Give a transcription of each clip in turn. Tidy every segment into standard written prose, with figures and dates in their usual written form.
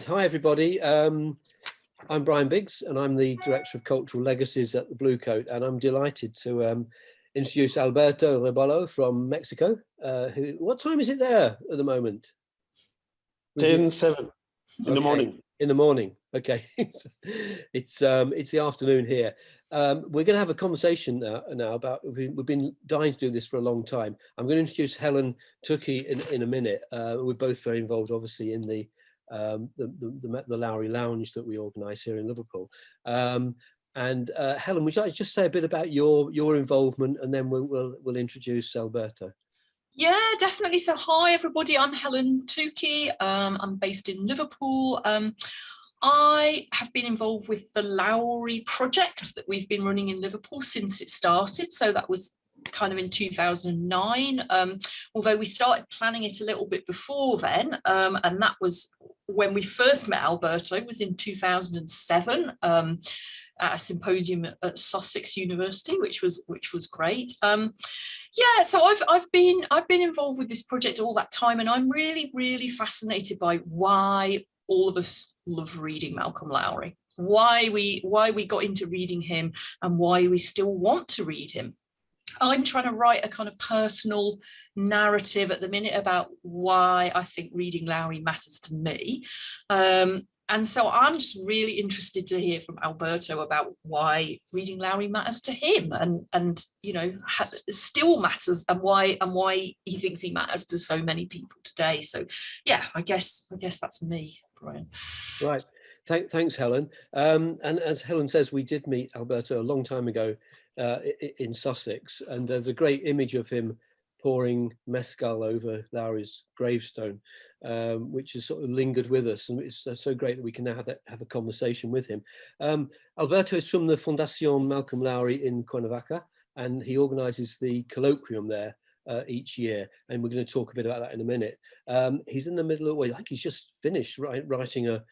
hi everybody. I'm Brian Biggs and I'm the Director of Cultural Legacies at the Bluecoat, and I'm delighted to introduce Alberto Rebollo from Mexico. What time is it there at the moment? 10:07 in the morning. In the morning, okay. It's the afternoon here. We're going to have a conversation now about, we've been dying to do this for a long time. I'm going to introduce Helen Tookey in a minute. We're both very involved, obviously, in the Lowry Lounge that we organise here in Liverpool. Helen, would you like to just say a bit about your involvement, and then we'll introduce Alberto? Yeah, definitely. So hi everybody, I'm Helen Tookey. I'm based in Liverpool. I have been involved with the Lowry project that we've been running in Liverpool since it started. So that was kind of in 2009, although we started planning it a little bit before then, and that was when we first met Alberto, was in 2007 at a symposium at Sussex University, which was great. Yeah, so I've been involved with this project all that time, and I'm really fascinated by why all of us love reading Malcolm Lowry, why we got into reading him, and why we still want to read him. I'm trying to write a kind of personal narrative at the minute about why I think reading Lowry matters to me. And so I'm just really interested to hear from Alberto about why reading Lowry matters to him, and you know, still matters, and why he thinks he matters to so many people today. So yeah, I guess that's me, Brian. Right. Thanks, Helen. And as Helen says, we did meet Alberto a long time ago in Sussex, and there's a great image of him pouring mezcal over Lowry's gravestone, which has sort of lingered with us, and it's so great that we can now have a conversation with him. Alberto is from the Fundación Malcolm Lowry in Cuernavaca, and he organises the colloquium there each year, and we're going to talk a bit about that in a minute. He's in the middle of, well, like he's just finished writing a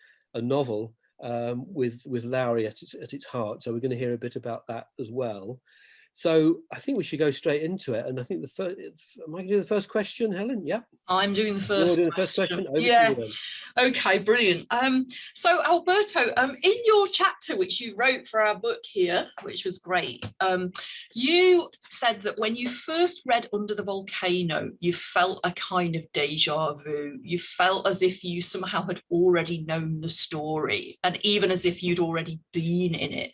novel with Lowry at its heart, so we're going to hear a bit about that as well. So I think we should go straight into it. And I think am I going to do the first question, Helen? Yeah. I'm doing the first question. Over yeah. to you. Okay, brilliant. So Alberto, in your chapter, which you wrote for our book here, which was great, you said that when you first read Under the Volcano, you felt a kind of deja vu. You felt as if you somehow had already known the story, and even as if you'd already been in it.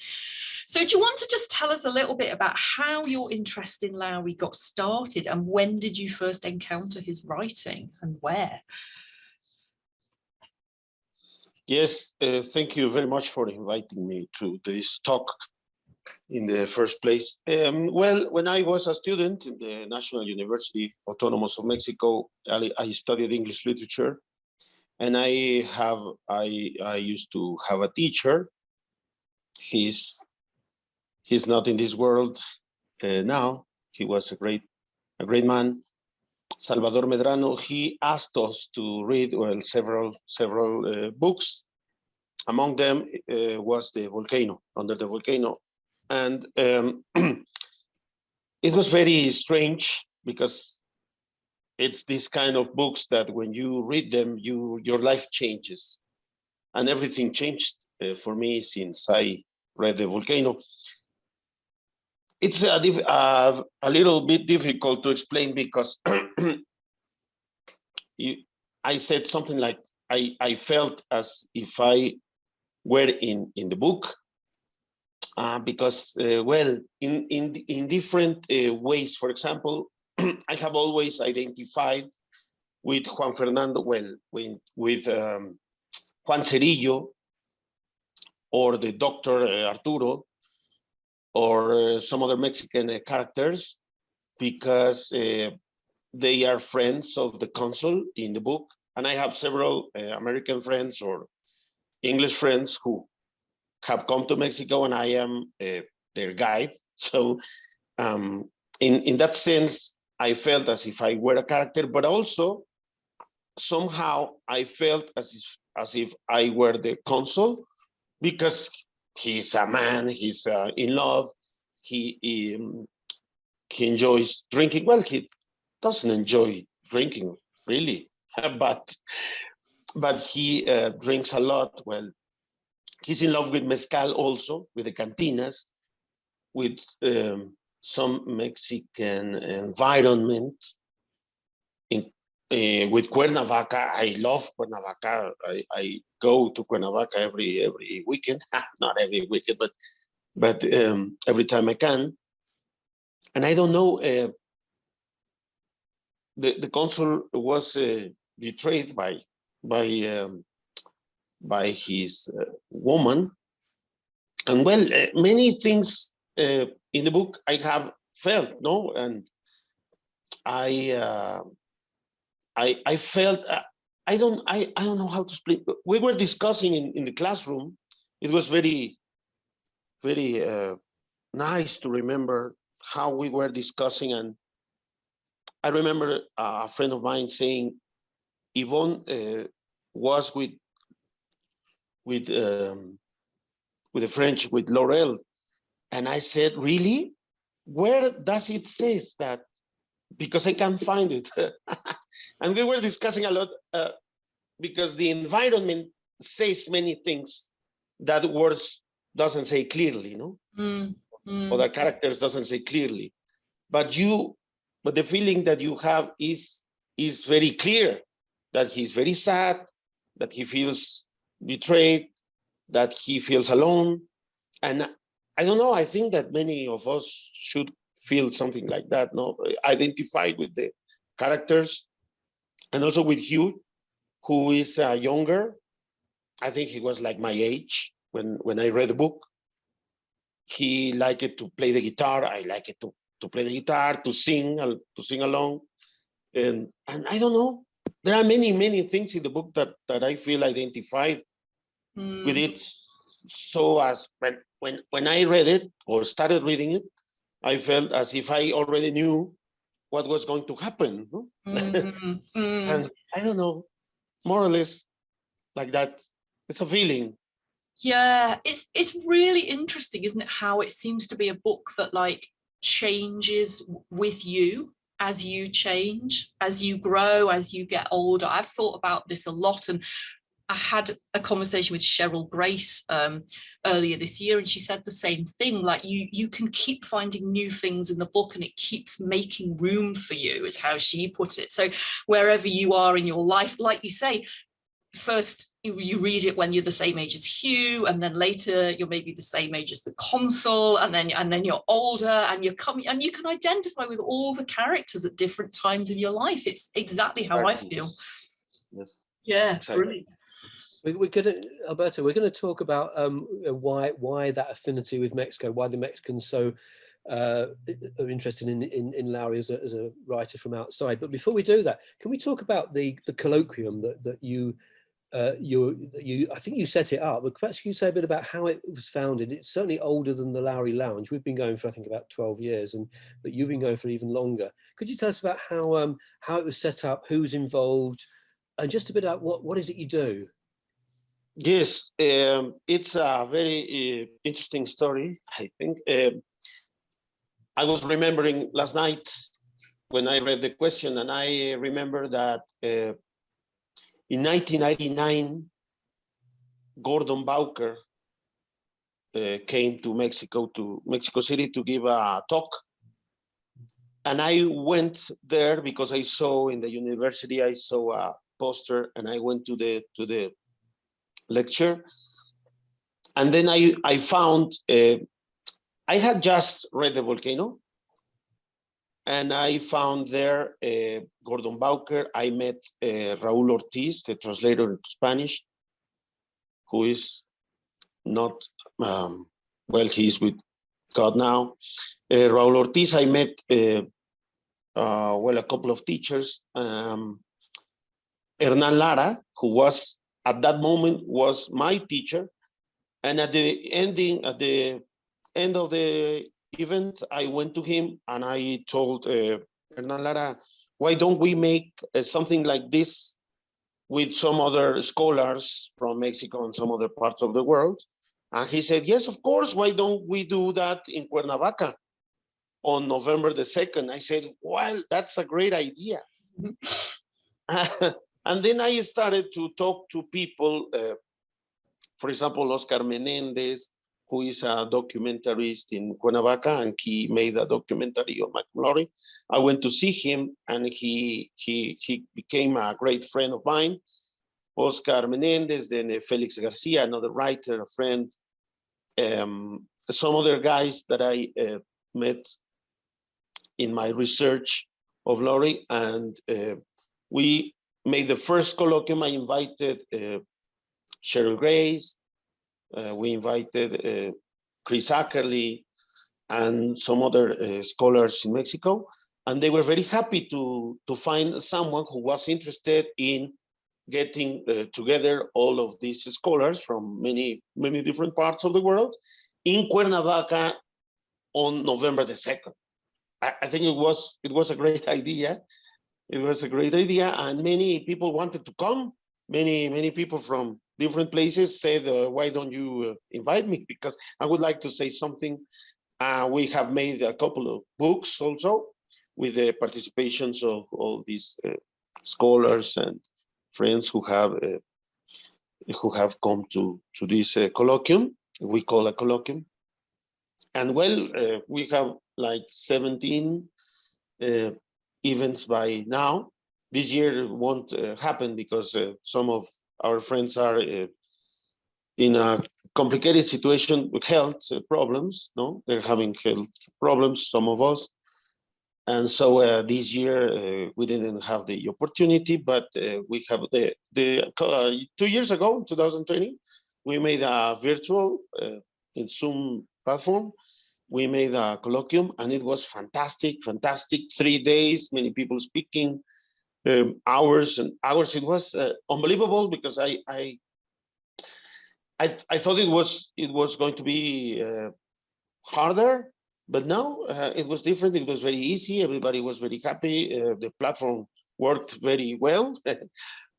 So do you want to just tell us a little bit about how your interest in Lowry got started, and when did you first encounter his writing, and where? Yes, thank you very much for inviting me to this talk in the first place. Well, when I was a student in the National University Autonomous of Mexico, I studied English literature, and I used to have a teacher. He's not in this world now. He was a great man, Salvador Medrano. He asked us to read, well, several books. Among them was the Volcano, Under the Volcano, and it was very strange because it's this kind of books that when you read them, your life changes, and everything changed for me since I read the Volcano. It's a little bit difficult to explain because I said something like I felt as if I were in the book, because well, in different ways. For example, I have always identified with Juan Fernando, well, with Juan Cerillo, or the Dr. Arturo, or some other Mexican characters, because they are friends of the consul in the book. And I have several American friends or English friends who have come to Mexico, and I am their guide. So in that sense, I felt as if I were a character, but also somehow I felt as if I were the consul, because he's a man, he's in love, he enjoys drinking. Well, he doesn't enjoy drinking really, but but he drinks a lot. Well, he's in love with mezcal also, with the cantinas, with some Mexican environment. With Cuernavaca, I love Cuernavaca. I go to Cuernavaca every weekend, not every weekend, but every time I can. And I don't know, the consul was betrayed by his woman. And well, many things in the book I have felt, no, and I felt I don't know how to explain. We were discussing in the classroom. It was very nice to remember how we were discussing, and I remember a friend of mine saying Yvonne was with the French, with Laurel, and I said, really? Where does it say that? Because I can't find it. And we were discussing a lot because the environment says many things that words doesn't say clearly, no? Other characters doesn't say clearly, but the feeling that you have is very clear, that he's very sad, that he feels betrayed, that he feels alone. And I don't know, I think that many of us should feel something like that, no? Identify with the characters, and also with Hugh, who is younger. I think he was like my age when I read the book. He liked to play the guitar. I like it to play the guitar, to sing along. And I don't know, there are many things in the book that I feel identified with it. So as when I read it or started reading it, I felt as if I already knew what was going to happen. No? And I don't know, more or less like that. It's a feeling. Yeah, it's really interesting, isn't it, how it seems to be a book that like changes with you as you change, as you grow, as you get older. I've thought about this a lot, and I had a conversation with Cheryl Grace earlier this year, and she said the same thing. Like you can keep finding new things in the book, and it keeps making room for you, is how she put it. So wherever you are in your life, like you say, first you read it when you're the same age as Hugh, and then later you're maybe the same age as the consul, and then you're older, and you're coming, and you can identify with all the characters at different times in your life. It's exactly how I feel. Yes. Yeah, Exactly. brilliant. We're going to, Alberto, we're going to talk about why that affinity with Mexico, why the Mexicans so are interested in Lowry as a writer from outside. But before we do that, can we talk about the colloquium that you I think you set it up, but perhaps you say a bit about how it was founded. It's certainly older than the Lowry Lounge. We've been going for, I think, about 12 years, but you've been going for even longer. Could you tell us about how it was set up, who's involved, and just a bit about what is it you do? Yes, it's a very interesting story, I think. I was remembering last night when I read the question, and I remember that in 1999, Gordon Bowker came to Mexico City to give a talk. And I went there because I saw in the university, I saw a poster, and I went to the lecture. And then I found, I had just read The Volcano, and I found there Gordon Bowker. I met Raúl Ortiz, the translator into Spanish, who is not, well, he's with God now. Raúl Ortiz, I met, well, a couple of teachers. Hernan Lara, who was, at that moment, was my teacher. And at the end of the event, I went to him and I told Hernan Lara, why don't we make something like this with some other scholars from Mexico and some other parts of the world? And he said, yes, of course, why don't we do that in Cuernavaca on November the 2nd? I said, well, that's a great idea. And then I started to talk to people, for example, Oscar Menendez, who is a documentarist in Cuernavaca, and he made a documentary on Malcolm Lowry. I went to see him, and he became a great friend of mine. Oscar Menendez, then Felix Garcia, another writer, a friend, some other guys that I met in my research of Lowry, and we made the first colloquium. I invited Cheryl Grace, we invited Chris Ackerley and some other scholars in Mexico, and they were very happy to find someone who was interested in getting together all of these scholars from many different parts of the world in Cuernavaca on November the 2nd. I think it was a great idea. It was a great idea, and many people wanted to come. Many people from different places said, why don't you invite me? Because I would like to say something. We have made a couple of books also with the participations of all these scholars and friends who have come to this colloquium. We call a colloquium. And well, we have like 17 events by now. This year won't happen because some of our friends are in a complicated situation with health problems. No, they're having health problems, some of us. And so this year we didn't have the opportunity, but we have the 2 years ago, in 2020, we made a virtual in Zoom platform. We made a colloquium, and it was fantastic. 3 days, many people speaking, hours and hours. It was unbelievable because I thought it was going to be harder, but no, it was different. It was very easy. Everybody was very happy. The platform worked very well,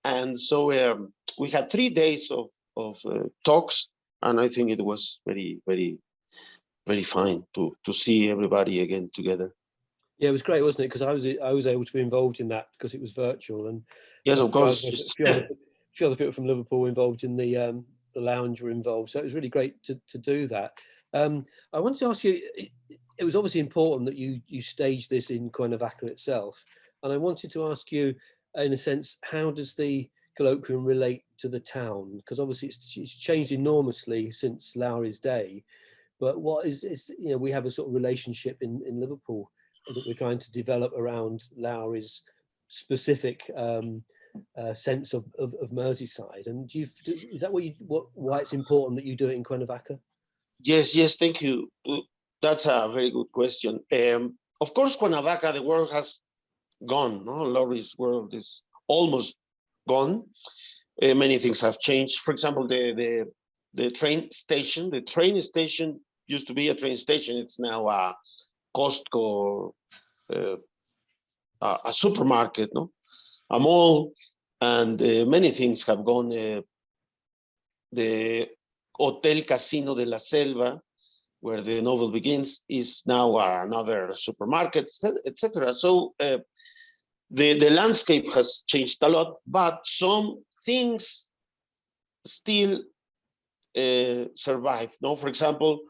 and so we had 3 days of talks, and I think it was very fine to see everybody again together. Yeah, it was great, wasn't it? Because I was able to be involved in that because it was virtual, and yes, of course, a few other people from Liverpool involved in the lounge were involved. So it was really great to do that. I wanted to ask you, it was obviously important that you staged this in Cuernavaca itself, and I wanted to ask you, in a sense, how does the colloquium relate to the town? Because obviously it's changed enormously since Lowry's day, but what is we have a sort of relationship in Liverpool that we're trying to develop around Lowry's specific sense of Merseyside. And is that why it's important that you do it in Cuernavaca? Yes, thank you. That's a very good question. Of course, Cuernavaca, the world has gone. No, Lowry's world is almost gone. Many things have changed. For example, the train station. The train station used to be a train station. It's now a Costco, a supermarket, no, a mall, and many things have gone. The Hotel Casino de la Selva, where the novel begins, is now another supermarket, etc. So the landscape has changed a lot, but some things still survive. No, for example,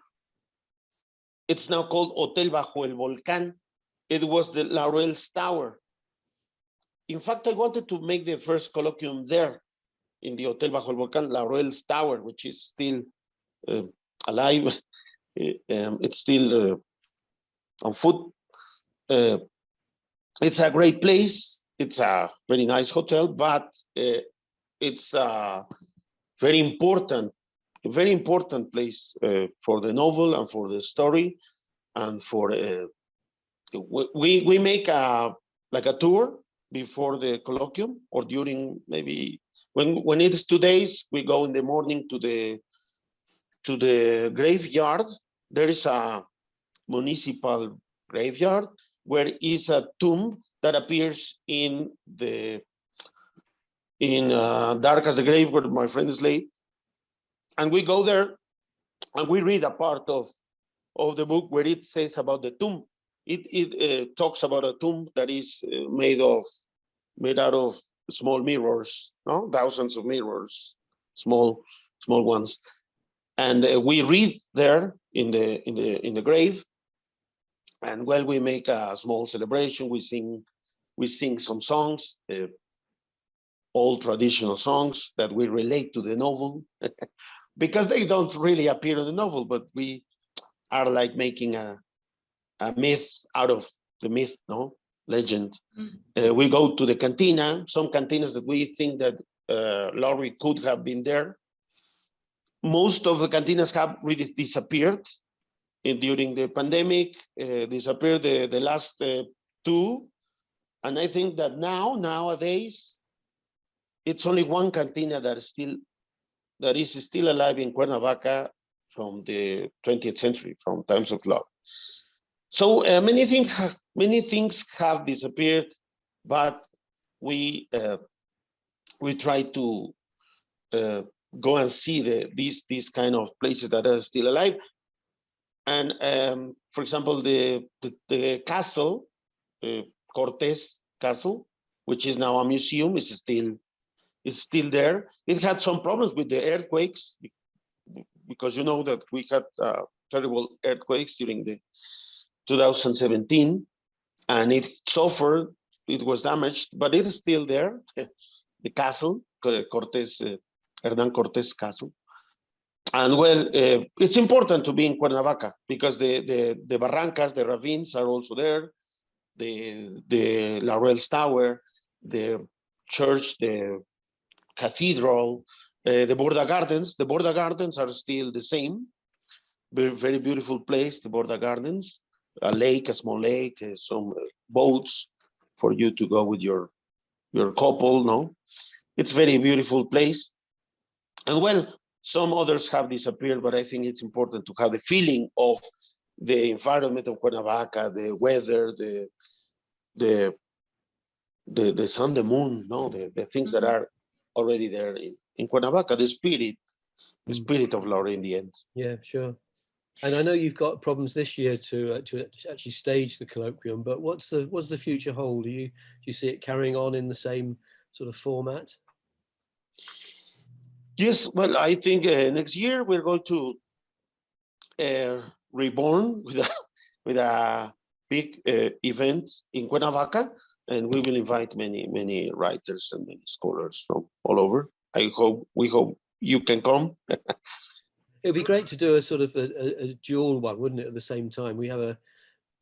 it's now called Hotel Bajo el Volcán. It was the Laurel's Tower. In fact, I wanted to make the first colloquium there in the Hotel Bajo el Volcán, Laurel's Tower, which is still alive. It's still on foot. It's a great place. It's a very nice hotel, but it's a very important place for the novel and for the story, and for we make a tour before the colloquium, or during, maybe when it is 2 days, we go in the morning to the graveyard. There is a municipal graveyard where is a tomb that appears in Dark as the Grave, where my friend is laid. And we go there and we read a part of the book where it says about the tomb. It talks about a tomb that is made out of small mirrors, no, thousands of mirrors, small ones, and we read there in the grave, and well, we make a small celebration. We sing some songs, old traditional songs that we relate to the novel, because they don't really appear in the novel, but we are like making a myth out of the myth, no? Legend. We go to the cantina, some cantinas that we think that Lowry could have been there. Most of the cantinas have really disappeared during the pandemic, disappeared the last two. And I think that nowadays, it's only one cantina that is still alive in Cuernavaca from the 20th century, from times of love. So many things have disappeared, but we try to go and see these kind of places that are still alive. And for example, the castle, Cortes Castle, which is now a museum, is still there. It had some problems with the earthquakes, because you know that we had terrible earthquakes during the 2017, and it suffered, it was damaged, but it is still there, the castle, Hernan Cortes Castle. And well, it's important to be in Cuernavaca because the barrancas, the ravines are also there, the Laurel's Tower, the church, the cathedral, the Borda Gardens. The Borda Gardens are still the same. Very beautiful place, the Borda Gardens. A lake, a small lake, some boats for you to go with your couple, no? It's very beautiful place. And well, some others have disappeared, but I think it's important to have the feeling of the environment of Cuernavaca, the weather, the sun, the moon, no, the things that are already there in Cuernavaca, the spirit of Lowry in the end. Yeah, sure. And I know you've got problems this year to actually stage the colloquium, but what's the future hold? Do you see it carrying on in the same sort of format? Yes, well, I think next year we're going to reborn with a big event in Cuernavaca, and we will invite many writers and many scholars from all over. We hope you can come. It would be great to do a sort of a dual one, wouldn't it? At the same time, we have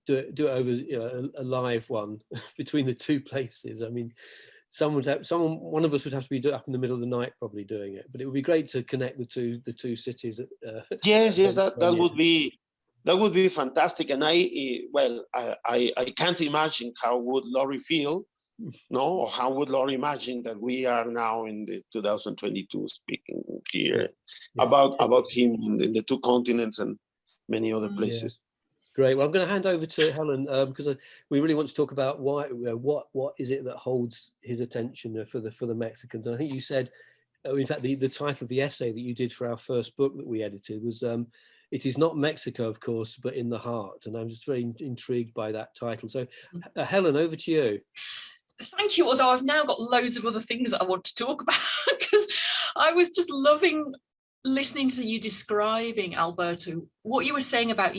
do it over a live one between the two places. I mean, one of us would have to be up in the middle of the night probably doing it, but it would be great to connect the two cities. Yes, that would be fantastic. And I can't imagine how would Lowry feel, no, or how would Lowry imagine that we are now in the 2022 speaking here about him in the two continents and many other places. Great. Well, I'm going to hand over to Helen because we really want to talk about why, what is it that holds his attention for the Mexicans. And I think you said, in fact, the title of the essay that you did for our first book that we edited was "It is not Mexico, of course, but in the heart." And I'm just very intrigued by that title. So, Helen, over to you. Thank you. Although I've now got loads of other things that I want to talk about because I was just loving listening to you describing, Alberto, what you were saying about,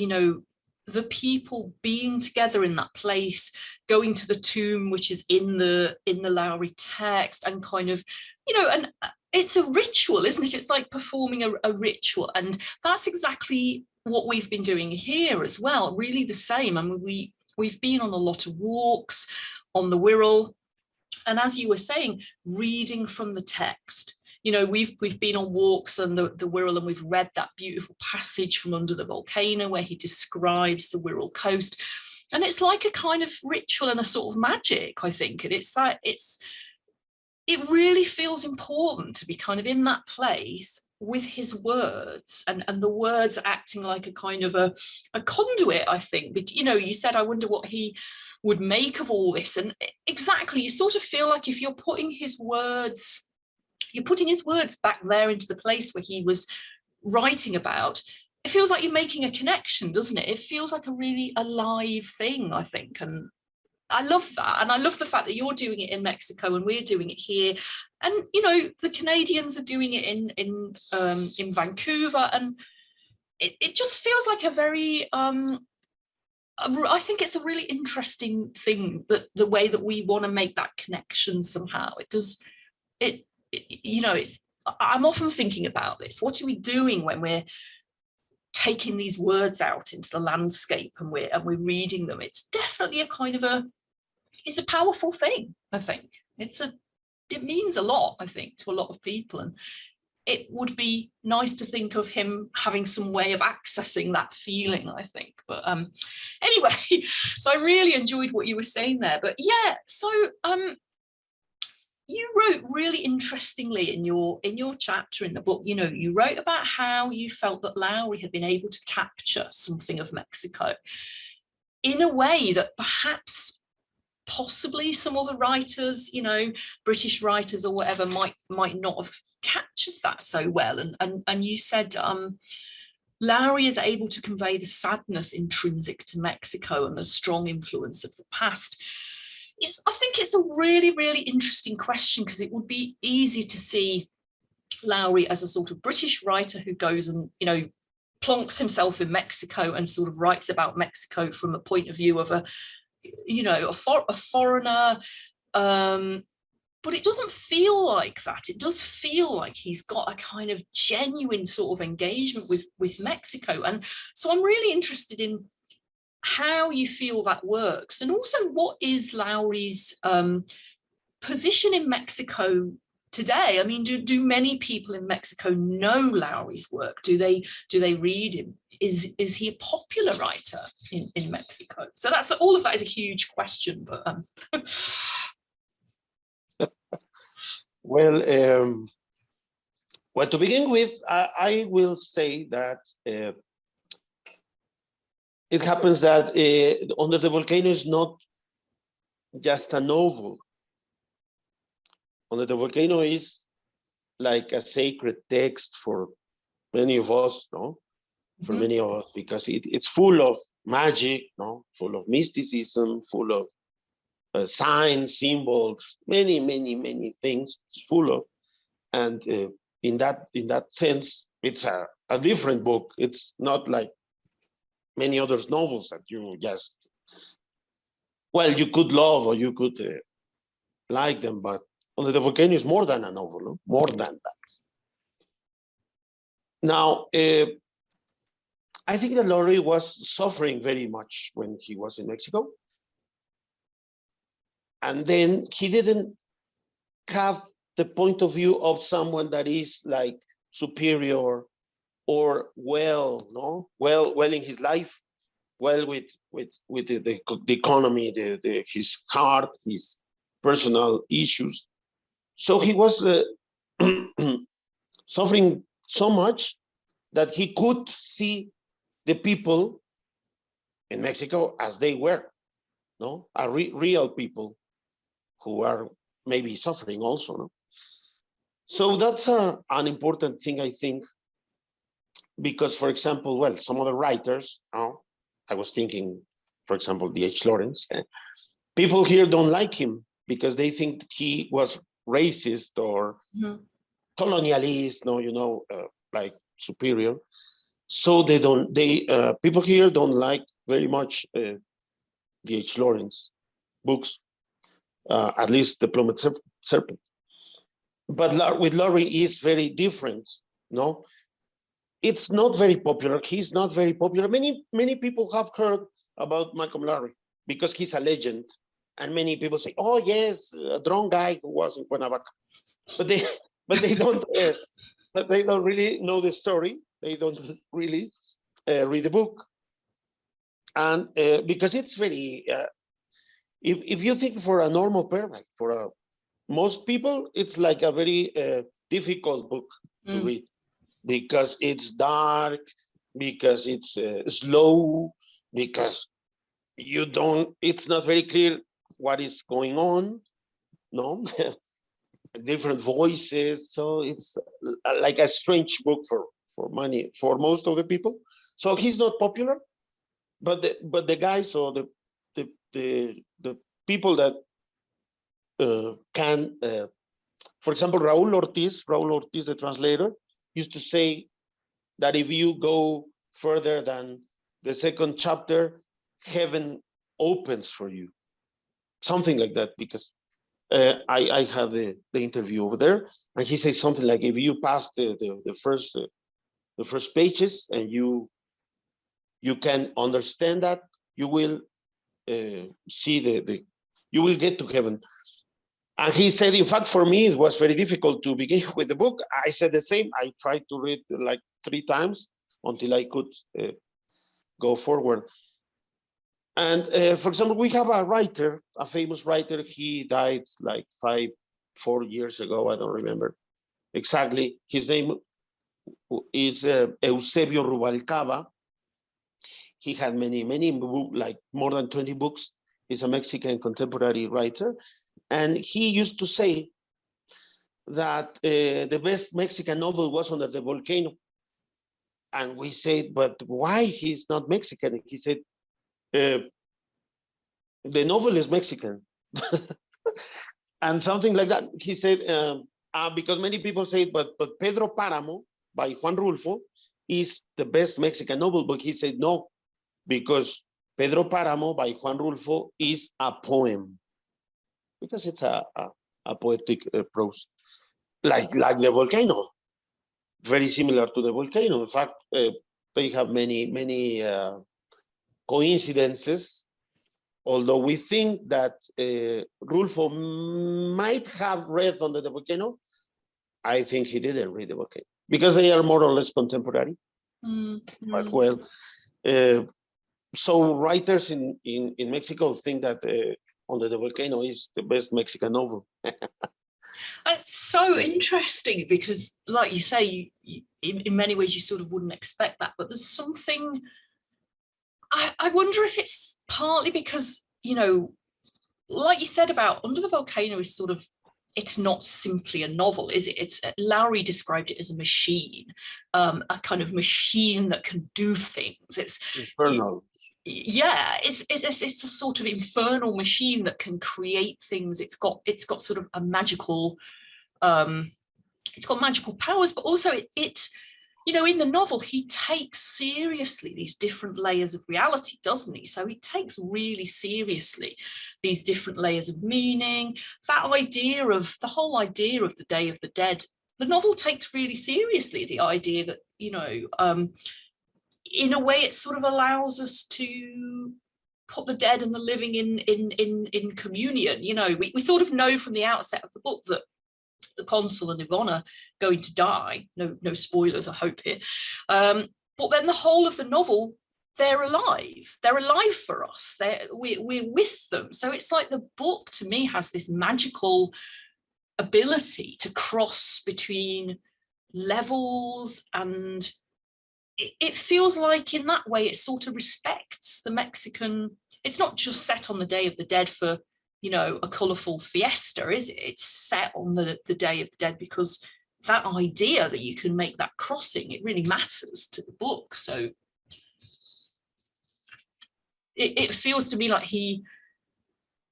the people being together in that place, going to the tomb, which is in the Lowry text, and kind of, and it's a ritual, isn't it? It's like performing a ritual, and that's exactly what we've been doing here as well. Really the same. I mean, we've been on a lot of walks on the Wirral, and as you were saying, reading from the text. We've been on walks on the Wirral, and we've read that beautiful passage from Under the Volcano where he describes the Wirral coast, and it's like a kind of ritual and a sort of magic, I think. And it's like it really feels important to be kind of in that place with his words, and the words acting like a kind of a conduit, I think. But you said, I wonder what he would make of all this, and exactly, you sort of feel like if you're putting his words back there into the place where he was writing about, it feels like you're making a connection, doesn't it? It feels like a really alive thing, I think. And I love that. And I love the fact that you're doing it in Mexico and we're doing it here. And, you know, the Canadians are doing it in Vancouver. And it just feels like a very, I think it's a really interesting thing, that the way that we want to make that connection somehow. You know, I'm often thinking about this. What are we doing when we're taking these words out into the landscape and we're reading them? It's definitely a kind of it's a powerful thing, I think. It means a lot, I think, to a lot of people. And it would be nice to think of him having some way of accessing that feeling, I think. But anyway, so I really enjoyed what you were saying there. But yeah, so you wrote really interestingly in your chapter in the book, you know, you wrote about how you felt that Lowry had been able to capture something of Mexico in a way that perhaps possibly some other writers, you know, British writers or whatever, might not have captured that so well. And you said Lowry is able to convey the sadness intrinsic to Mexico and the strong influence of the past. I think it's a really, really interesting question, because it would be easy to see Lowry as a sort of British writer who goes and, you know, plonks himself in Mexico and sort of writes about Mexico from the point of view of a foreigner. But it doesn't feel like that. It does feel like he's got a kind of genuine sort of engagement with Mexico. And so I'm really interested in how you feel that works, and also what is Lowry's position in Mexico today? I mean, do many people in Mexico know Lowry's work? Do they read him? Is he a popular writer in Mexico? So all of that is a huge question, but well, to begin with, I will say that it happens that Under the Volcano is not just a novel. Under the Volcano is like a sacred text for many of us, no? For many of us, because it's full of magic, no? Full of mysticism, full of signs, symbols, many, many, many things. It's full of, and in that sense, it's a different book. It's not like many other novels that you just, well, you could love or you could like them, but Under the Volcano is more than a novel, no? More than that. Now, I think that Lowry was suffering very much when he was in Mexico. And then he didn't have the point of view of someone that is like superior or well in his life, well with the economy, his heart, his personal issues. So he was suffering so much that he could see the people in Mexico as they were, no, real people who are maybe suffering also, no. So that's an important thing, I think, because, for example, well, some other writers, I was thinking, for example, D.H. Lawrence, people here don't like him because they think he was racist or colonialist, no, you know, like superior. So people here don't like very much D.H. Lawrence books, at least The Plummet Serpent. But with Lowry is very different, no? It's not very popular. He's not very popular. Many people have heard about Malcolm Lowry because he's a legend. And many people say, oh, yes, a drunk guy who was in Cuernavaca. But they don't really know the story. They don't really read the book. And because it's very, if you think for a normal person, most people, it's like a very difficult book to read, because it's dark, because it's slow, because it's not very clear what is going on, no? Different voices. So it's like a strange book for most of the people. So he's not popular, but the guys or the people that can, for example, Raúl Ortiz, the translator, used to say that if you go further than the second chapter, heaven opens for you. Something like that, because I had the interview over there, and he says something like, if you pass the first pages and you can understand that, you will see you will get to heaven. And he said, in fact, for me, it was very difficult to begin with the book. I said the same. I tried to read like 3 times until I could go forward. And for example, we have a writer, a famous writer. He died like 4 years ago. I don't remember exactly. His name is Eusebio Rubalcaba. He had many, like more than 20 books. He's a Mexican contemporary writer. And he used to say that the best Mexican novel was Under the Volcano. And we said, but why? He's not Mexican. He said, the novel is Mexican. And something like that. He said, because many people say, but Pedro Páramo by Juan Rulfo is the best Mexican novel. But he said, no, because Pedro Páramo by Juan Rulfo is a poem. Because it's a poetic prose, like the volcano, very similar to the volcano. In fact, they have many coincidences. Although we think that Rulfo might have read Under the Volcano, I think he didn't read the volcano because they are more or less contemporary. But well, so writers in Mexico think that Under the Volcano is the best Mexican novel. It's so interesting because, like you say, in many ways you sort of wouldn't expect that, but there's something, I wonder if it's partly because, you know, like you said about Under the Volcano is sort of, it's not simply a novel, is it? It's Lowry described it as a machine, a kind of machine that can do things. It's infernal. Yeah, it's a sort of infernal machine that can create things. It's got sort of a magical, it's got magical powers, but also it you know, in the novel, he takes seriously these different layers of reality, doesn't he? So he takes really seriously these different layers of meaning. That idea of the whole idea of the Day of the Dead, the novel takes really seriously the idea that, you know, in a way, it sort of allows us to put the dead and the living in communion. You know, we sort of know from the outset of the book that the consul and Yvonne are going to die. No spoilers, I hope here. But then the whole of the novel, they're alive. They're alive for us. We're with them. So it's like the book, to me, has this magical ability to cross between levels, and it feels like in that way it sort of respects the Mexican. It's not just set on the Day of the Dead for, you know, a colourful fiesta, is it? It's set on the Day of the Dead because that idea that you can make that crossing, it really matters to the book. So it feels to me like he,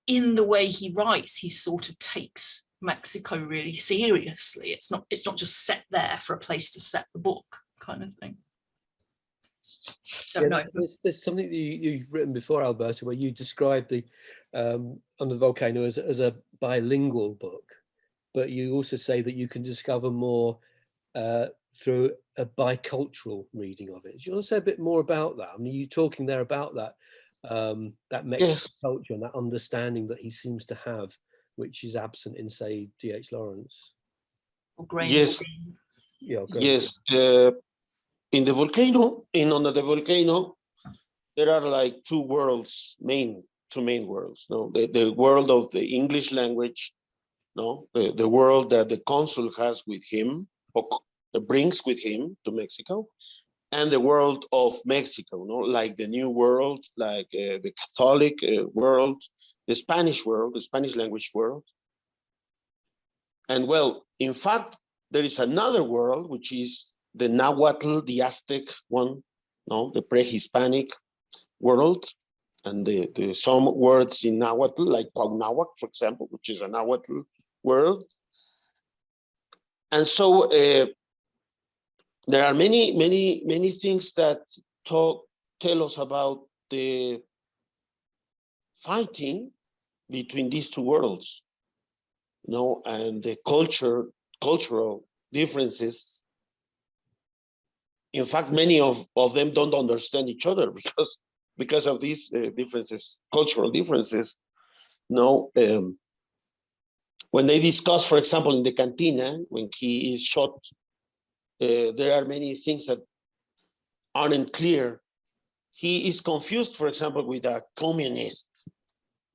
in the way he writes, he sort of takes Mexico really seriously. It's not just set there for a place to set the book kind of thing. Yeah, there's something that you've written before, Alberto, where you described the Under the Volcano as a bilingual book, but you also say that you can discover more through a bicultural reading of it. Do you want to say a bit more about that? I mean, you're talking there about that that Mexican culture and that understanding that he seems to have, which is absent in, say, D.H. Lawrence. Or yes. Yeah, yes. In the volcano, Under the Volcano, there are like two main worlds. No, the world of the English language, no, the world that the consul has with him, or brings with him to Mexico, and the world of Mexico, no, like the New World, like the Catholic world, the Spanish world, the Spanish language world. And well, in fact, there is another world, which is the Nahuatl, the Aztec one, no, the pre-Hispanic world. and the some words in Nahuatl, like Cuernavaca, for example, which is a Nahuatl word. And so there are many things that tell us about the fighting between these two worlds, you know, and the cultural differences. In fact, many of them don't understand each other because of these differences, cultural differences. No, when they discuss, for example, in the cantina, when he is shot, there are many things that aren't clear. He is confused, for example, with a communist.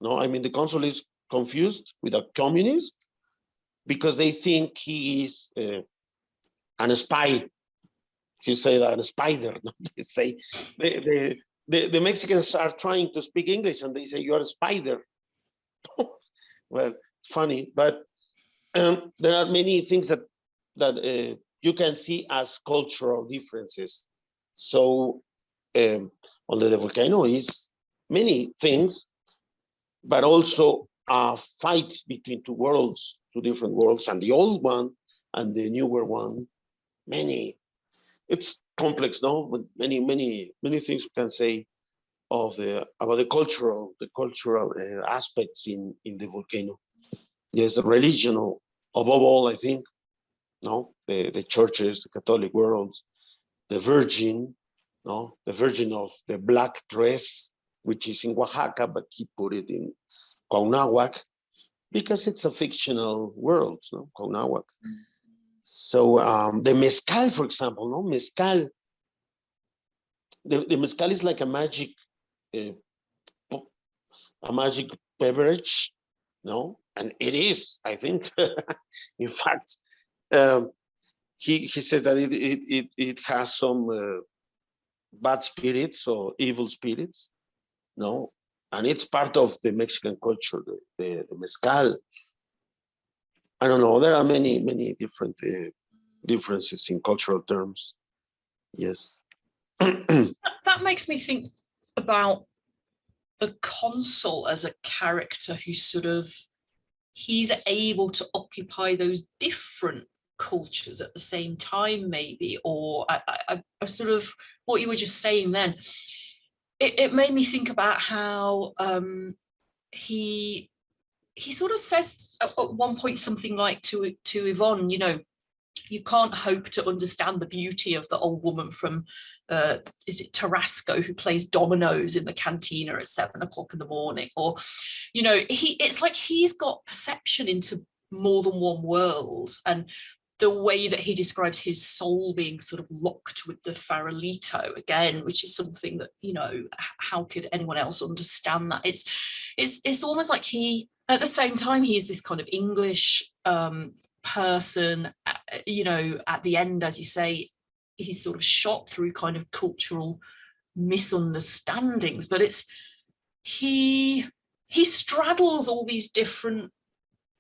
No, I mean, the consul is confused with a communist because they think he is an spy. He say that a spider. No? They say the Mexicans are trying to speak English and they say you're a spider. Well, funny, but there are many things that you can see as cultural differences. So Under the Volcano is many things, but also a fight between two worlds, two different worlds, and the old one and the newer one. It's complex, no? But many things we can say of about the cultural aspects in the volcano. Yes, the religion above all, I think. No, the churches, the Catholic world, the Virgin, no, the Virgin of the black dress, which is in Oaxaca, but he put it in Cuernavaca because it's a fictional world, no, Cuernavaca. So the mezcal, for example, no, mezcal. The mezcal is like a magic beverage, no, and it is, I think. In fact, he said that it has some bad spirits or evil spirits, no, and it's part of the Mexican culture, the mezcal. I don't know. There are many different differences in cultural terms. Yes. That makes me think about the consul as a character who he's able to occupy those different cultures at the same time, maybe, or I sort of what you were just saying then. It made me think about how he sort of says at one point something like to Yvonne, you know, you can't hope to understand the beauty of the old woman from is it Tarasco who plays dominoes in the cantina at 7 o'clock in the morning, or, you know, it's like he's got perception into more than one world, and the way that he describes his soul being sort of locked with the farolito again, which is something that, you know, how could anyone else understand that? It's almost like he, at the same time, he is this kind of English person, you know, at the end, as you say, he's sort of shot through kind of cultural misunderstandings, but he straddles all these different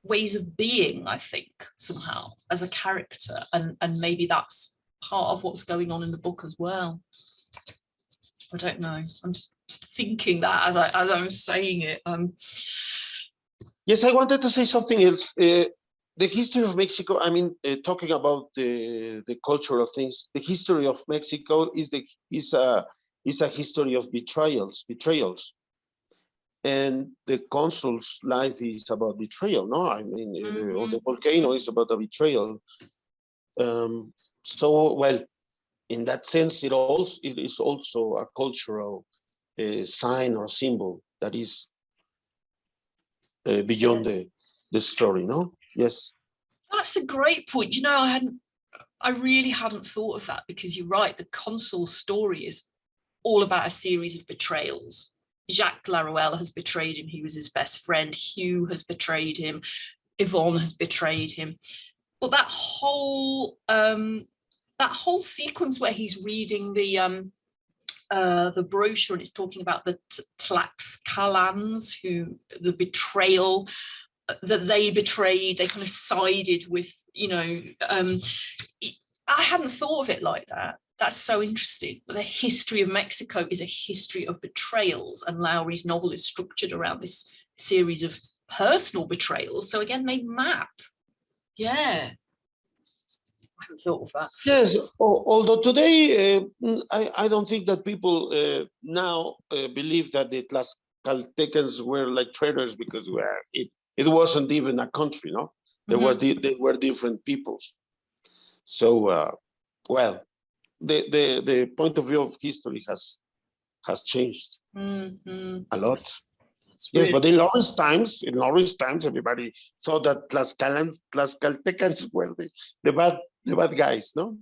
ways of being, I think, somehow, as a character, and maybe that's part of what's going on in the book as well. I don't know, I'm just thinking that as I'm saying it. Yes, I wanted to say something else. The history of Mexico, I mean, talking about the cultural things, the history of Mexico is a history of betrayals. And the consul's life is about betrayal, no? I mean, the volcano is about a betrayal. So, well, in that sense, it is also a cultural sign or symbol that is beyond the story, no? Yes. That's a great point. You know, I really hadn't thought of that, because you're right, the consul's story is all about a series of betrayals. Jacques Laruelle has betrayed him. He was his best friend. Hugh has betrayed him. Yvonne has betrayed him. But that whole sequence where he's reading the brochure, and it's talking about the Tlaxcalans, who the betrayal that they betrayed, they kind of sided with, you know, I hadn't thought of it like that. that's so interesting. The history of Mexico is a history of betrayals, and Lowry's novel is structured around this series of personal betrayals. So again, they map. Yeah. I hadn't thought of that. Yes, although today I don't think that people now believe that the Tlaxcaltecans were like traitors, because it wasn't even a country, no? There was they were different peoples. So well, the point of view of history has changed a lot. Yes, but in Lawrence times, everybody thought that Tlaxcaltecans were the bad guys, no?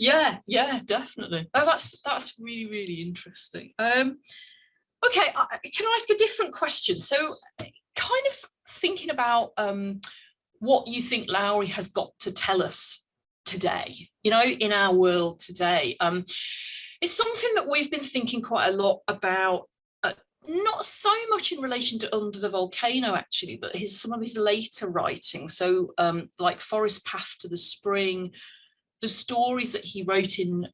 yeah, definitely. Oh, that's really, really interesting. Okay, can I ask a different question? So, kind of thinking about what you think Lowry has got to tell us today, you know, in our world today. It's something that we've been thinking quite a lot about. Not so much in relation to Under the Volcano, actually, but some of his later writing. So like Forest Path to the Spring, the stories that he wrote in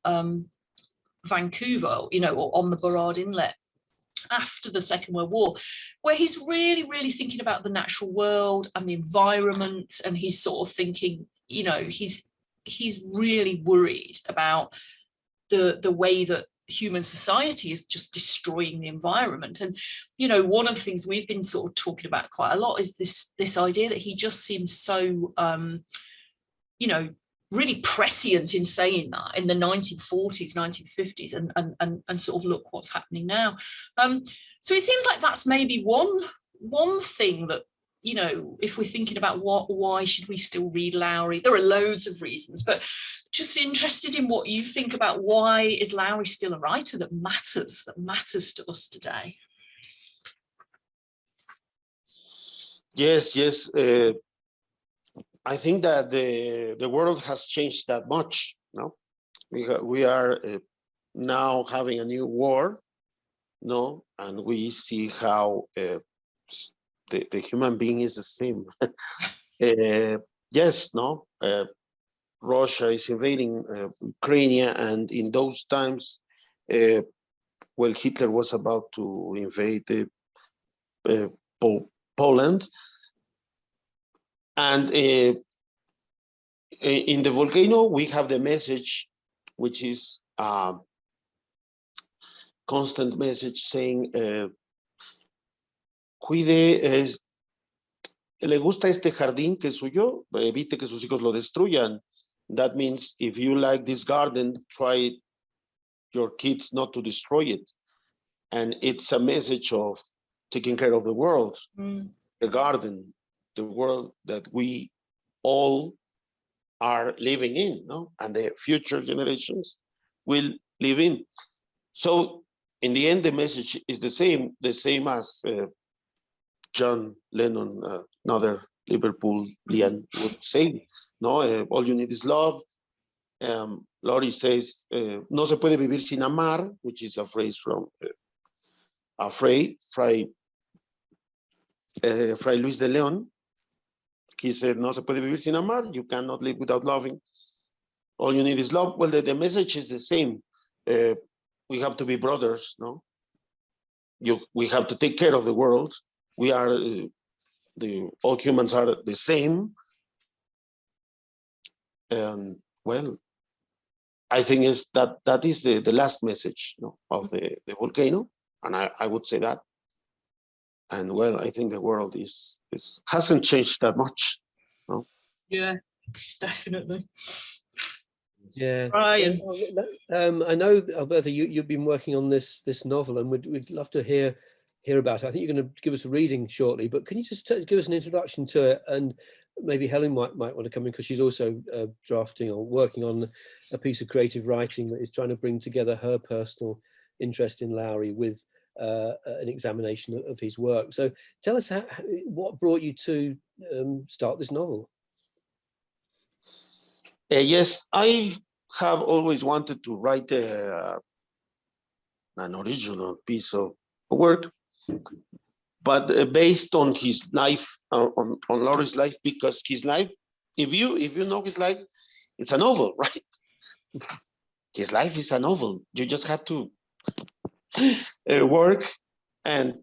Vancouver, you know, or on the Burrard Inlet after the Second World War, where he's really, really thinking about the natural world and the environment. And he's sort of thinking, you know, he's really worried about the way that human society is just destroying the environment. And you know, one of the things we've been sort of talking about quite a lot is this idea that he just seems so you know, really prescient in saying that in the 1940s, 1950s, and sort of look what's happening now. So it seems like that's maybe one thing that, you know, if we're thinking about why should we still read Lowry, there are loads of reasons, but just interested in what you think about why is Lowry still a writer that matters to us today. Yes. I think that the world has changed that much. No, we are now having a new war, no, and we see how the human being is the same. Yes, no. Russia is invading Ukraine, and in those times, well, Hitler was about to invade Poland, and in the volcano we have the message, which is a constant message saying, cuide, le gusta este jardín que es suyo, evite que sus hijos lo destruyan. That means if you like this garden, try your kids not to destroy it. And it's a message of taking care of the world, the garden, the world that we all are living in, no? And the future generations will live in. So in the end, the message is the same as John Lennon, another Liverpoolian, would say, no, all you need is love. Lowry says, no se puede vivir sin amar, which is a phrase from Fray Luis de Leon. He said, no se puede vivir sin amar, you cannot live without loving. All you need is love. Well, the message is the same. We have to be brothers, no? We have to take care of the world. We are, all humans are the same. And well, I think that is the last message, no, of the volcano, and I would say that. And well, I think the world hasn't changed that much, no? Yeah, definitely. Yeah, Bryan. I know, Alberto, you've been working on this novel, and we'd love to hear about it. I think you're going to give us a reading shortly, but can you just give us an introduction to it? And maybe Helen might want to come in, because she's also drafting or working on a piece of creative writing that is trying to bring together her personal interest in Lowry with an examination of his work. So tell us what brought you to start this novel. Yes, I have always wanted to write an original piece of work, but based on his life, on Lowry's life, because his life, if you know his life, it's a novel, right? his life is a novel. You just have to work and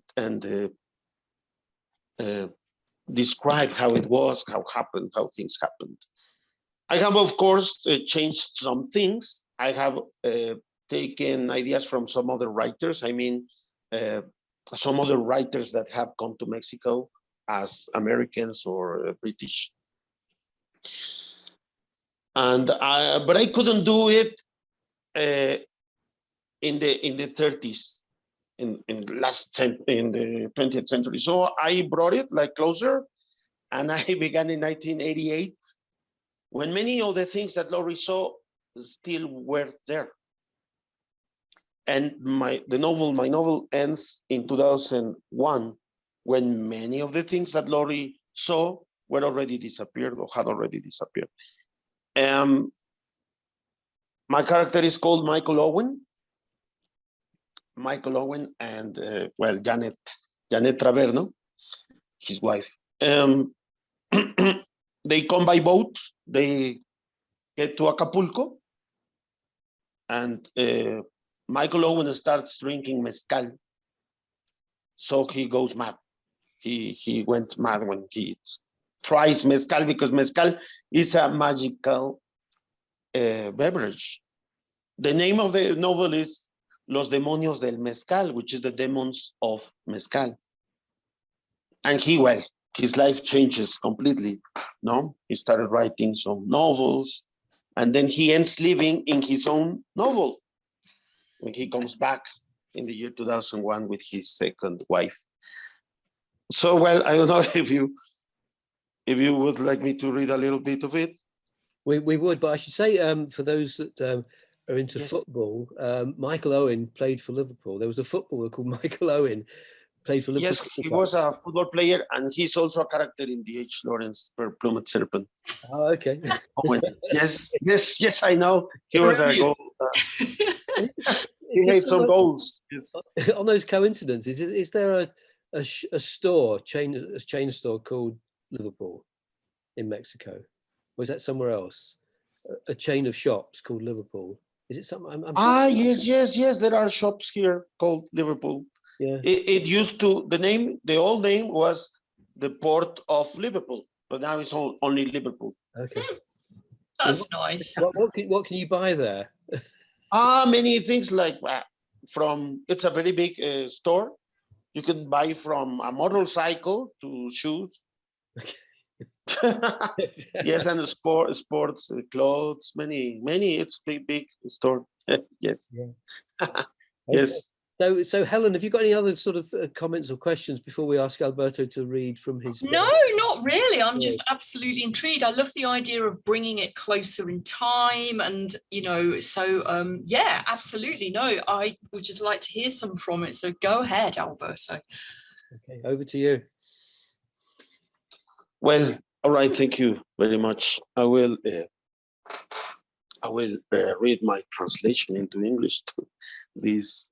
describe how it was, how things happened. I have, of course, changed some things. I have taken ideas from some other writers. I mean, some other writers that have come to Mexico as Americans or British. But I couldn't do it in the 30s, in the 20th century. So I brought it like closer, and I began in 1988, when many of the things that Lowry saw still were there. And my novel ends in 2001, when many of the things that Lowry saw were already disappeared or had already disappeared. My character is called Michael Owen. Michael Owen and Janet Traverno, his wife. They come by boat. They get to Acapulco, and Michael Owen starts drinking mezcal, so he goes mad. He went mad when he tries mezcal, because mezcal is a magical beverage. The name of the novel is Los Demonios del Mezcal, which is the demons of mezcal. And his life changes completely. No, he started writing some novels, and then he ends living in his own novel when he comes back in the year 2001 with his second wife. So, well, I don't know if you would like me to read a little bit of it. We would, but I should say, for those that are into football, Michael Owen played for Liverpool. There was a footballer called Michael Owen, played for Liverpool. Yes, he was a football player, and he's also a character in the H. Lawrence Plummet Serpent. Oh, okay. Owen. Yes, I know. He was a goal. He made some goals. Yes. On those coincidences, is there a chain store called Liverpool in Mexico? Or is that somewhere else? A chain of shops called Liverpool. Is it something? I'm sure yes. There are shops here called Liverpool. Yeah. It used to, the old name was the Port of Liverpool, but now it's only Liverpool. Okay. That's nice. What can you buy there? Many things, like it's a very big store. You can buy from a motorcycle to shoes. Okay. Yes, and sports clothes, many. It's a big store. Yes. Yeah. Yes. So Helen, have you got any other sort of comments or questions before we ask Alberto to read from his? No, not really. I'm just absolutely intrigued. I love the idea of bringing it closer in time, and so yeah, absolutely. No, I would just like to hear some from it. So go ahead, Alberto. Okay, over to you. Well, all right. Thank you very much. I will read my translation into English to this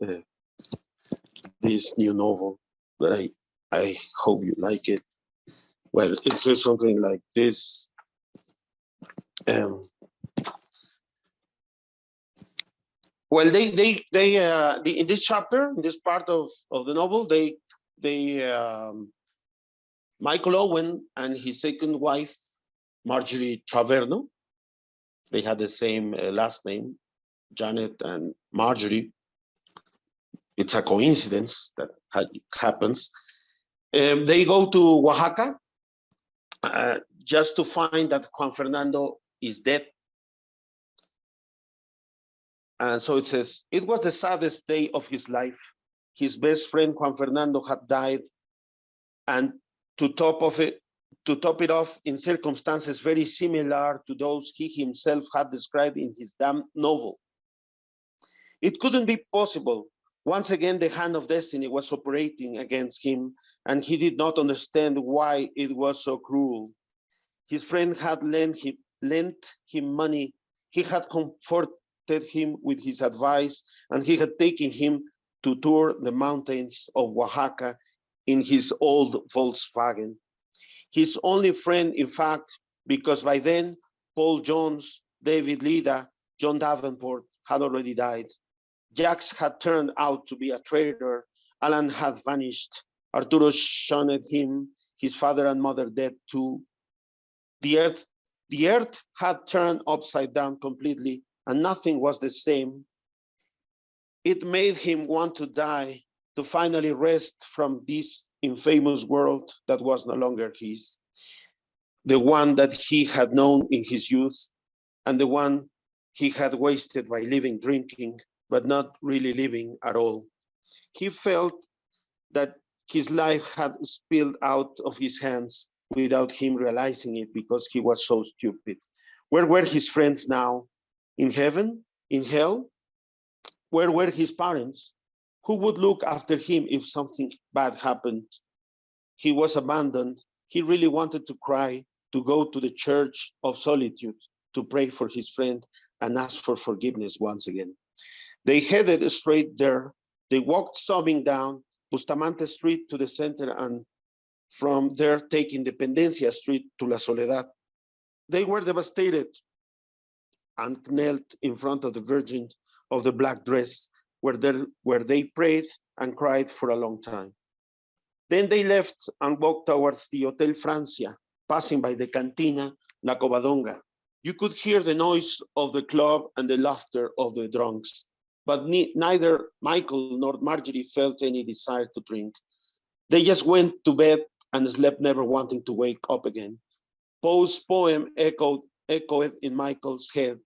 new novel, but I hope you like it. Well, it says something like this. Well, they in this chapter, in this part of the novel, Michael Owen and his second wife, Marjorie Traverno, they had the same last name, Janet and Marjorie. It's a coincidence that happens. They go to Oaxaca just to find that Juan Fernando is dead. And so it says, it was the saddest day of his life. His best friend Juan Fernando had died, and to top it off, in circumstances very similar to those he himself had described in his damned novel. It couldn't be possible. Once again, the hand of destiny was operating against him, and he did not understand why it was so cruel. His friend had lent him money. He had comforted him with his advice, and he had taken him to tour the mountains of Oaxaca in his old Volkswagen. His only friend, in fact, because by then, Paul Jones, David Lida, John Davenport had already died. Jacques had turned out to be a traitor. Alan had vanished. Arturo shunned him, his father and mother dead too. The earth had turned upside down completely, and nothing was the same. It made him want to die, to finally rest from this infamous world that was no longer his, the one that he had known in his youth, and the one he had wasted by living, drinking, but not really living at all. He felt that his life had spilled out of his hands without him realizing it because he was so stupid. Where were his friends now? In heaven? In hell? Where were his parents? Who would look after him if something bad happened? He was abandoned. He really wanted to cry, to go to the Church of Solitude, to pray for his friend and ask for forgiveness once again. They headed straight there. They walked sobbing down Bustamante Street to the center, and from there taking Dependencia Street to La Soledad. They were devastated and knelt in front of the Virgin of the black dress, where they prayed and cried for a long time. Then they left and walked towards the Hotel Francia, passing by the Cantina, La Covadonga. You could hear the noise of the club and the laughter of the drunks, but neither Michael nor Marjorie felt any desire to drink. They just went to bed and slept, never wanting to wake up again. Poe's poem echoed in Michael's head.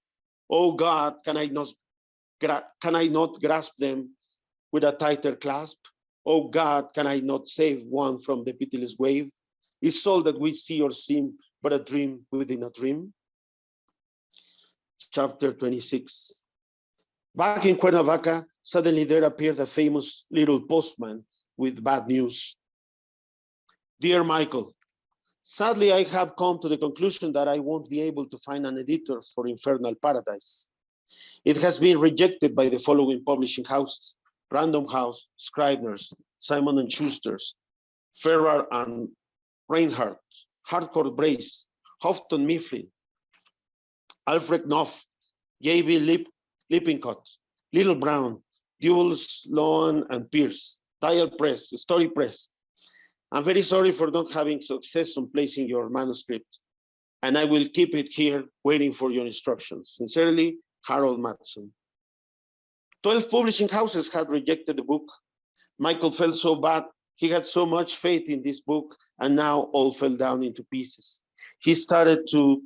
Oh God, can I not grasp them with a tighter clasp? Oh God, can I not save one from the pitiless wave? Is all that we see or seem but a dream within a dream? Chapter 26. Back in Cuernavaca, suddenly there appeared a famous little postman with bad news. Dear Michael, sadly, I have come to the conclusion that I won't be able to find an editor for Infernal Paradise. It has been rejected by the following publishing houses: Random House, Scribner's, Simon & Schuster's, Ferrar and Reinhardt, Hardcore Brace, Houghton Mifflin, Alfred Knopf, J.B. Lippincott, Little Brown, Dual Sloan and Pierce, Dial Press, Story Press. I'm very sorry for not having success on placing your manuscript, and I will keep it here waiting for your instructions. Sincerely, Harold Matson. 12 publishing houses had rejected the book. Michael felt so bad. He had so much faith in this book, and now all fell down into pieces. He started to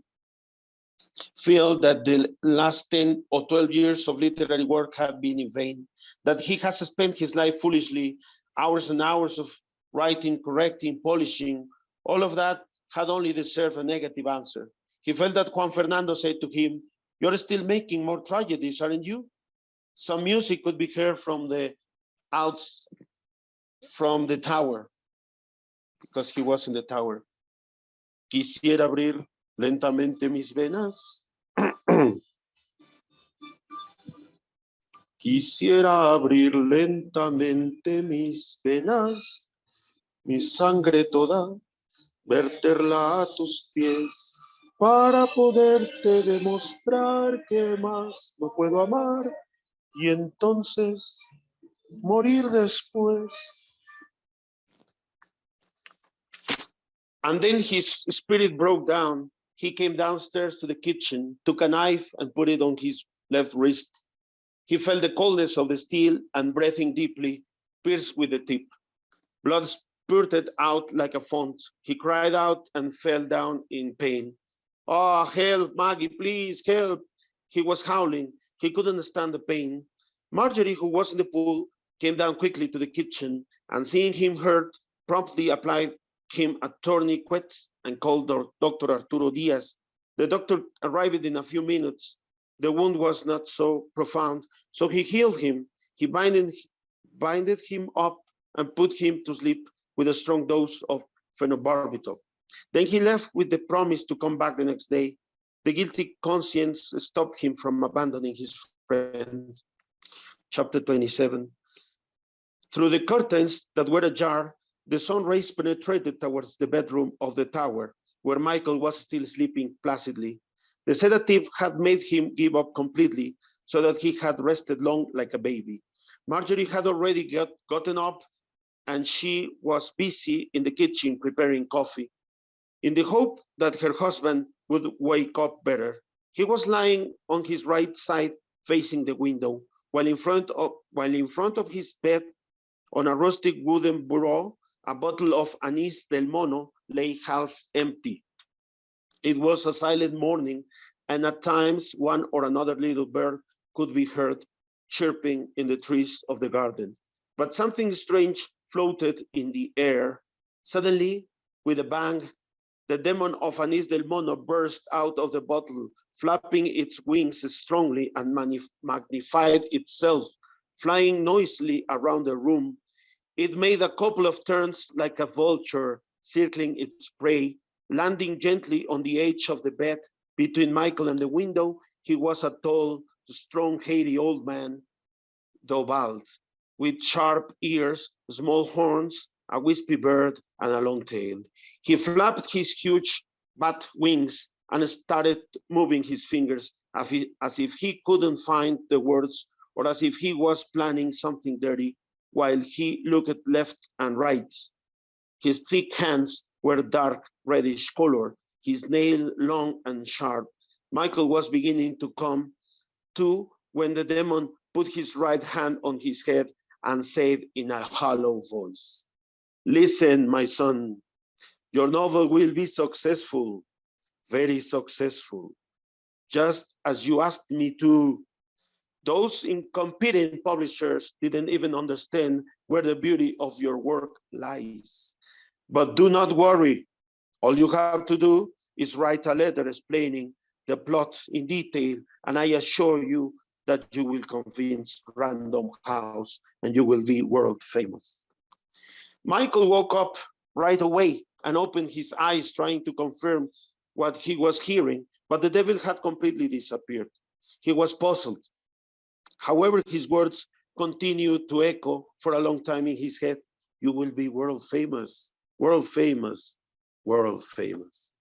feel that the last 10 or 12 years of literary work had been in vain, that he has spent his life foolishly, hours and hours of writing, correcting, polishing. All of that had only deserved a negative answer. He felt that Juan Fernando said to him, "You're still making more tragedies, aren't you?" Some music could be heard from the tower, because he was in the tower. Quisiera abrir lentamente mis venas. Quisiera abrir lentamente mis venas, mi sangre toda, verterla a tus pies, para poderte demostrar que más no puedo amar, y entonces morir después. And then his spirit broke down. He came downstairs to the kitchen, took a knife and put it on his left wrist. He felt the coldness of the steel and, breathing deeply, pierced with the tip. Blood spurted out like a font. He cried out and fell down in pain. "Oh, help, Maggie, please, help." He was howling. He couldn't stand the pain. Marjorie, who was in the pool, came down quickly to the kitchen and, seeing him hurt, promptly applied him a tourniquet and called Dr. Arturo Diaz. The doctor arrived in a few minutes. The wound was not so profound, so he healed him. He binded him up and put him to sleep with a strong dose of phenobarbital. Then he left with the promise to come back the next day. The guilty conscience stopped him from abandoning his friend. Chapter 27. Through the curtains that were ajar, the sun rays penetrated towards the bedroom of the tower, where Michael was still sleeping placidly. The sedative had made him give up completely, so that he had rested long like a baby. Marjorie had already gotten up, and she was busy in the kitchen preparing coffee, in the hope that her husband would wake up better. He was lying on his right side facing the window, while in front of his bed, on a rustic wooden bureau, a bottle of anise del mono lay half empty. It was a silent morning, and at times one or another little bird could be heard chirping in the trees of the garden. But something strange floated in the air. Suddenly, with a bang, the demon of anise del mono burst out of the bottle, flapping its wings strongly and magnified itself, flying noisily around the room. It made a couple of turns like a vulture circling its prey, landing gently on the edge of the bed between Michael and the window. He was a tall, strong, hairy old man, though bald, with sharp ears, small horns, a wispy bird, and a long tail. He flapped his huge bat wings and started moving his fingers as if he couldn't find the words, or as if he was planning something dirty, while he looked left and right. His thick hands were dark reddish color, his nail long and sharp. Michael was beginning to come to when the demon put his right hand on his head and said in a hollow voice, "Listen, my son, your novel will be successful, very successful, just as you asked me to." Those incompetent publishers didn't even understand where the beauty of your work lies. But do not worry. All you have to do is write a letter explaining the plot in detail, and I assure you that you will convince Random House and you will be world famous. Michael woke up right away and opened his eyes, trying to confirm what he was hearing, but the devil had completely disappeared. He was puzzled. However, his words continued to echo for a long time in his head. You will be world famous, world famous, world famous.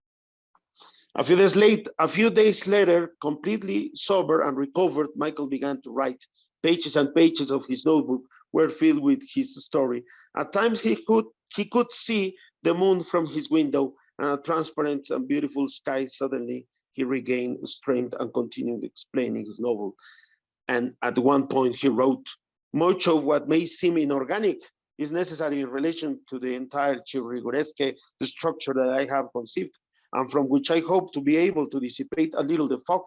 A few days later, completely sober and recovered, Michael began to write. Pages and pages of his notebook were filled with his story. At times he could see the moon from his window and a transparent and beautiful sky. Suddenly he regained strength and continued explaining his novel. And at one point he wrote, "Much of what may seem inorganic is necessary in relation to the entire Chirriguresque structure that I have conceived, and from which I hope to be able to dissipate a little the fog,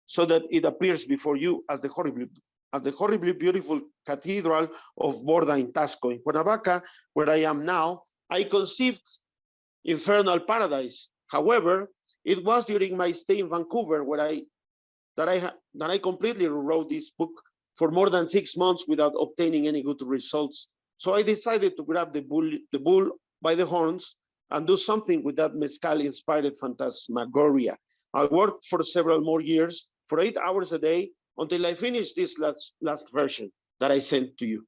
so that it appears before you as the horribly beautiful cathedral of Borda in Tasco. In Cuernavaca, where I am now, I conceived Infernal Paradise. However, it was during my stay in Vancouver that I completely rewrote this book for more than 6 months without obtaining any good results. So I decided to grab the bull by the horns and do something with that mezcal-inspired phantasmagoria. I worked for several more years, for 8 hours a day, until I finished this last version that I sent to you.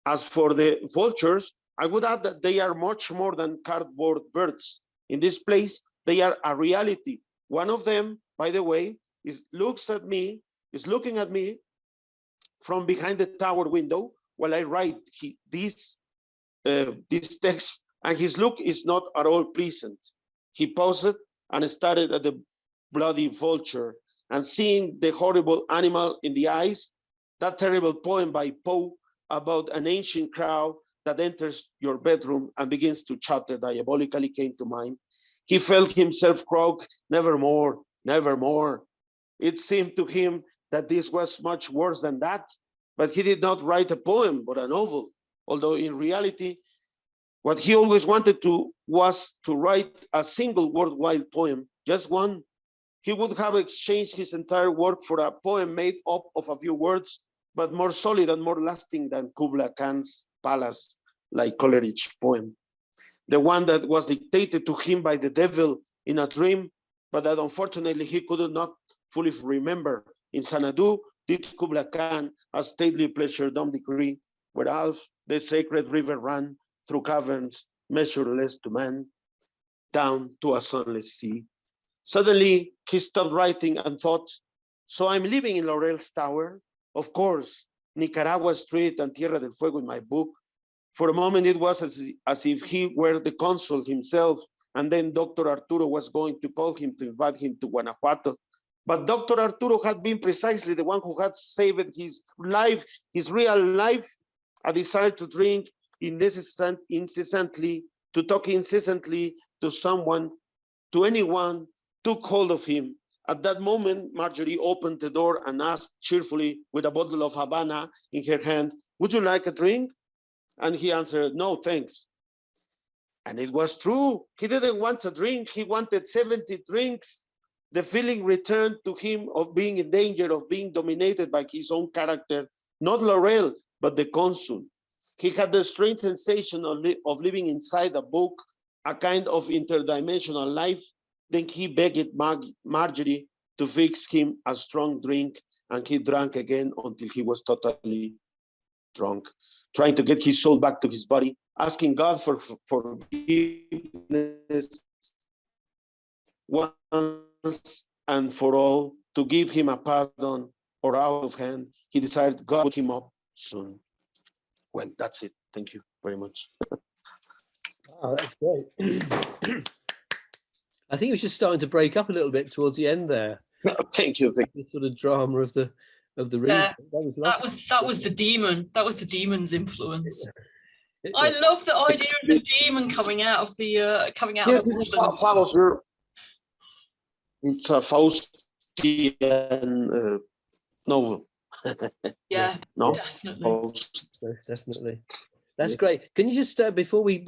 As for the vultures, I would add that they are much more than cardboard birds. In this place, they are a reality. One of them, by the way, is looking at me from behind the tower window while I write this text, and his look is not at all pleasant. He paused and stared at the bloody vulture, and seeing the horrible animal in the eyes, that terrible poem by Poe about an ancient crow that enters your bedroom and begins to chatter diabolically came to mind. He felt himself croak, "Nevermore, nevermore." It seemed to him that this was much worse than that, but he did not write a poem, but a novel, although in reality, what he always wanted was to write a single worthwhile poem, just one. He would have exchanged his entire work for a poem made up of a few words, but more solid and more lasting than Kubla Khan's Palace, like Coleridge poem. The one that was dictated to him by the devil in a dream, but that unfortunately he could not fully remember. In Xanadu did Kubla Khan a stately pleasure dumb decree, where Alf, the sacred river, ran through caverns measureless to man, down to a sunless sea. Suddenly he stopped writing and thought, So I'm living in Laurel's Tower. Of course, Nicaragua Street and Tierra del Fuego in my book. For a moment, it was as if he were the consul himself, and then Dr. Arturo was going to call him to invite him to Guanajuato. But Dr. Arturo had been precisely the one who had saved his life, his real life, a desire to drink incessantly, to talk incessantly to someone, to anyone, took hold of him. At that moment, Marjorie opened the door and asked cheerfully, with a bottle of Havana in her hand, "Would you like a drink?" And he answered, "No, thanks." And it was true. He didn't want a drink. He wanted 70 drinks. The feeling returned to him of being in danger, of being dominated by his own character, not Laurel, but the consul. He had the strange sensation of living inside a book, a kind of interdimensional life. Then he begged Marjorie to fix him a strong drink, and he drank again until he was totally drunk, trying to get his soul back to his body, asking God for forgiveness once and for all, to give him a pardon or out of hand. He decided God would put him up soon. Well, that's it. Thank you very much. Oh, that's great. I think it was just starting to break up a little bit towards the end there. Thank you. The sort of drama of the reading. Yeah, that was that was the demon. That was the demon's influence. It I was. love the idea of the demon coming out of the Yes, of this is the it's a Faustian novel. Yeah, No, definitely. Most definitely. That's great. Can you just before we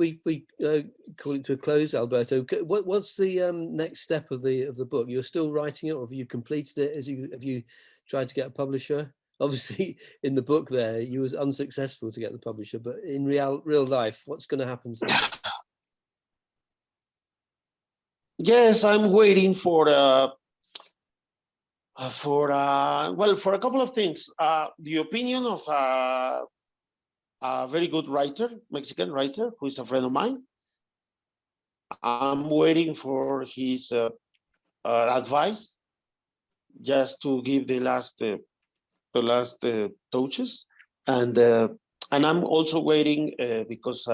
call it to a close, Alberto? What's the next step of the book? You're still writing it, or have you completed it? Have you tried to get a publisher? Obviously, in the book there, you was unsuccessful to get the publisher, but in real life, what's going to happen to it? Yes, I'm waiting for a couple of things. The opinion of a very good writer, Mexican writer, who is a friend of mine. I'm waiting for his advice, just to give the last touches, and I'm also waiting because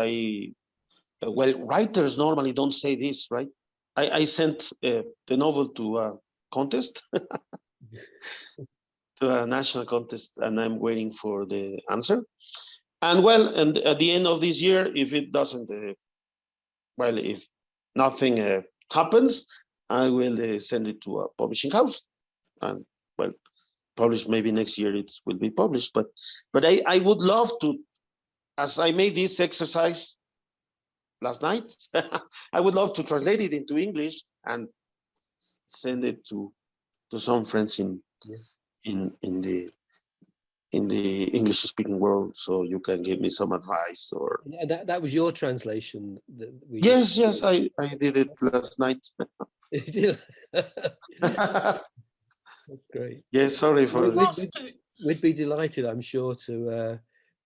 writers normally don't say this, right? I sent the novel to a contest, to a national contest, and I'm waiting for the answer. And at the end of this year, if it doesn't, if nothing happens, I will send it to a publishing house, and publish maybe next year. It will be published. But I would love to, as I made this exercise last night, I would love to translate it into English and send it to some friends in the English-speaking world, so you can give me some advice. Or that was your translation. Yes, I did it last night. That's great. Yes, sorry for we'd be delighted, I'm sure, to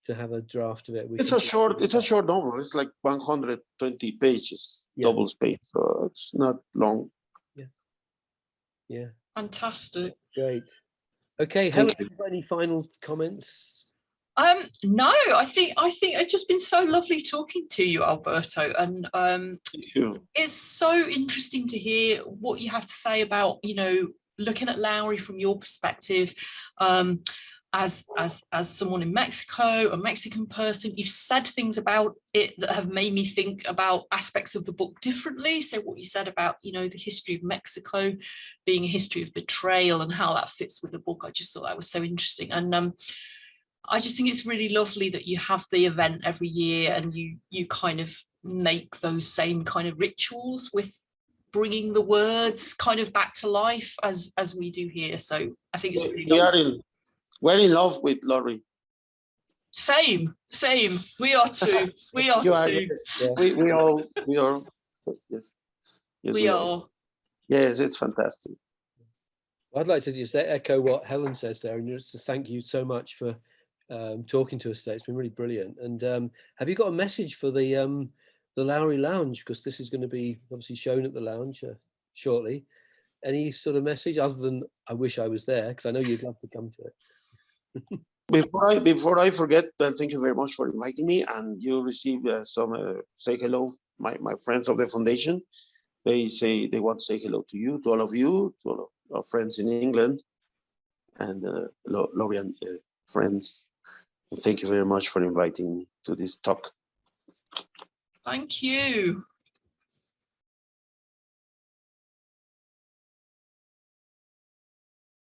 have a draft of it. It's a short novel. It's like 120 pages, double space, so it's not long. Yeah. Fantastic. Great. Okay, Helen, have you got any final comments? No, I think it's just been so lovely talking to you, Alberto, and Thank you. It's so interesting to hear what you have to say about, looking at Lowry from your perspective, as someone in Mexico, a Mexican person. You've said things about it that have made me think about aspects of the book differently. So what you said about, the history of Mexico being a history of betrayal and how that fits with the book, I just thought that was so interesting. And I just think it's really lovely that you have the event every year and you kind of make those same kind of rituals with bringing the words kind of back to life as we do here. So I think it's really lovely. We're in love with Lowry. Same. We are too. We are too. Yes. We all. Yes. We are. Yes, it's fantastic. I'd like to just echo what Helen says there, and just to thank you so much for talking to us today. It's been really brilliant. And have you got a message for the Lowry Lounge, because this is going to be obviously shown at the lounge shortly? any sort of message other than I wish I was there, because I know you'd love to come to it. Before I forget, thank you very much for inviting me. And you received some say hello, my friends of the foundation. They say they want to say hello to you, to all of you, to all of our friends in England, and Lowryan friends. Thank you very much for inviting me to this talk. Thank you.